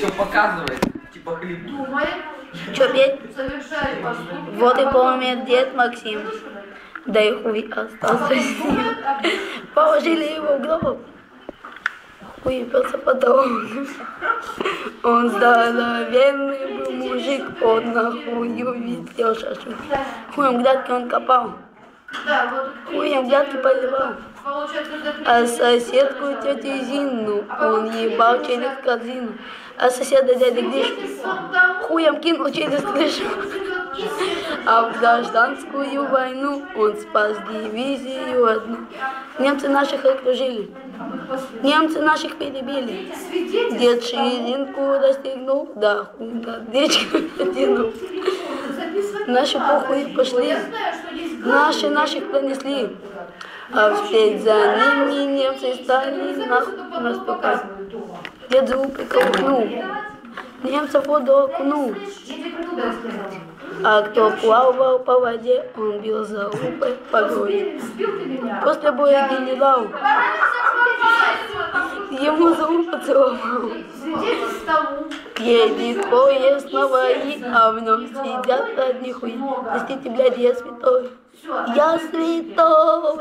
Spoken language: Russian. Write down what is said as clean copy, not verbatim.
Еще показывает, типа хлеб. Че петь? Вот и помер дед Максим. Да и хуй остался с ним. Положили его в гроб. Хуй пился потом. Он здоровенный был мужик, он на хую висел шашлык. Хуем грядки он копал. Хуем грядки поливал. А соседку тетю Зину он ебал через корзину. А соседа дядя Гришу хуем кинул через крышу. А в гражданскую войну он спас дивизию одну. Немцы наших окружили, немцы наших перебили. Дед ширинку расстегнул, да хуй над речкой потянул. Наши похуй пошли, наши наших пронесли. А вслед за ними немцы стали нахуй наступать. Дед звук колкнул, немцев в воду окунул. А кто плавал по воде, он бил за лупой по голове. После боя генерал ему за лупу целовал. Едет поезд на вои, а в нем сидят одни хуи. Простите, блядь, я святой. Я святой.